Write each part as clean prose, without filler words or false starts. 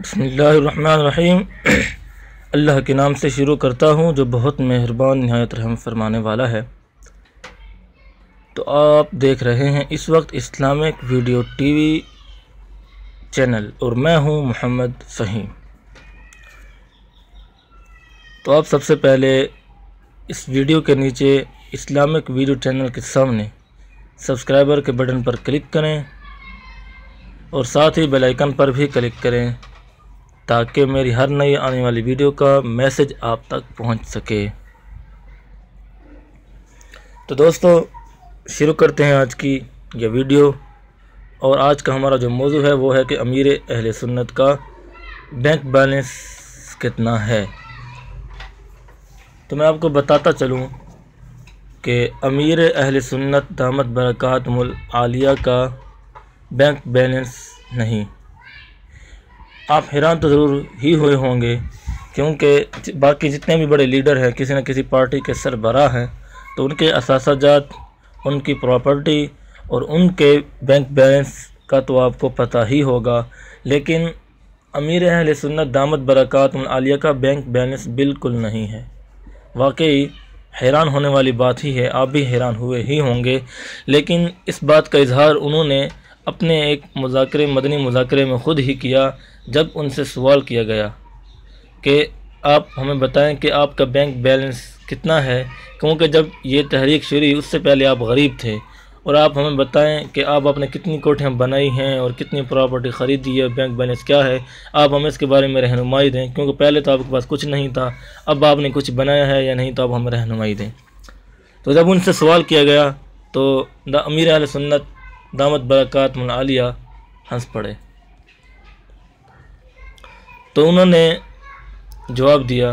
बिस्मिल्लाहिर्रहमानिर्रहीम। अल्लाह के नाम से शुरू करता हूँ जो बहुत मेहरबान निहायत रहम फरमाने वाला है। तो आप देख रहे हैं इस वक्त इस्लामिक वीडियो टीवी चैनल और मैं हूँ मोहम्मद फ़हीम। तो आप सबसे पहले इस वीडियो के नीचे इस्लामिक वीडियो चैनल के सामने सब्सक्राइबर के बटन पर क्लिक करें और साथ ही बेल आइकन पर भी क्लिक करें ताकि मेरी हर नई आने वाली वीडियो का मैसेज आप तक पहुंच सके। तो दोस्तों शुरू करते हैं आज की यह वीडियो। और आज का हमारा जो मौजू है वो है कि अमीर अहले सुन्नत का बैंक बैलेंस कितना है। तो मैं आपको बताता चलूं कि अमीर अहले सुन्नत दामत बरकातुहुल आलिया का बैंक बैलेंस नहीं। आप हैरान तो ज़रूर ही हुए होंगे क्योंकि बाकी जितने भी बड़े लीडर हैं किसी न किसी पार्टी के सरबराह हैं, तो उनके असासाजात, उनकी प्रॉपर्टी और उनके बैंक बैलेंस का तो आपको पता ही होगा। लेकिन अमीर अहले सुन्नत दामत बरकातुहुल आलिया का बैंक बैलेंस बिल्कुल नहीं है। वाकई हैरान होने वाली बात ही है, आप भी हैरान हुए ही होंगे। लेकिन इस बात का इजहार उन्होंने अपने एक मदनी मुज़ाकरे में ख़ुद ही किया जब उनसे सवाल किया गया कि आप हमें बताएं कि आपका बैंक बैलेंस कितना है, क्योंकि जब ये तहरीक शुरू हुई उससे पहले आप गरीब थे। और आप हमें बताएं कि आपने कितनी कोठियाँ बनाई हैं और कितनी प्रॉपर्टी ख़रीदी है, बैंक बैलेंस क्या है, आप हमें इसके बारे में रहनुमाई दें, क्योंकि पहले तो आपके पास कुछ नहीं था, अब आपने कुछ बनाया है या नहीं, तो आप हमें रहनुमाई दें। तो जब उनसे सवाल किया गया तो अमीर अहले सुन्नत दामत बरकातुहुल आलिया हंस पड़े। तो उन्होंने जवाब दिया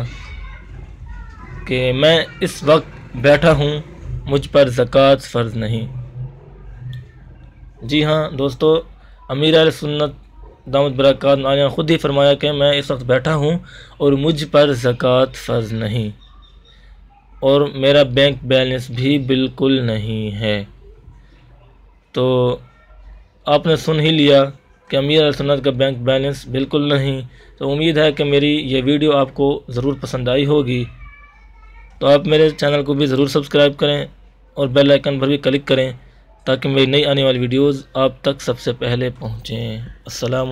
कि मैं इस वक्त बैठा हूँ, मुझ पर ज़कात फ़र्ज़ नहीं। जी हाँ दोस्तों, अमीर अहले सुन्नत दामत बरकातुहुल आलिया ने ख़ुद ही फरमाया कि मैं इस वक्त बैठा हूँ और मुझ पर ज़कात फ़र्ज़ नहीं और मेरा बैंक बैलेंस भी बिल्कुल नहीं है। तो आपने सुन ही लिया कि अमीर अहले सुन्नत का बैंक बैलेंस बिल्कुल नहीं। तो उम्मीद है कि मेरी ये वीडियो आपको ज़रूर पसंद आई होगी। तो आप मेरे चैनल को भी ज़रूर सब्सक्राइब करें और बेल आइकन पर भी क्लिक करें ताकि मेरी नई आने वाली वीडियोज़ आप तक सबसे पहले पहुँचें। अस्सलाम।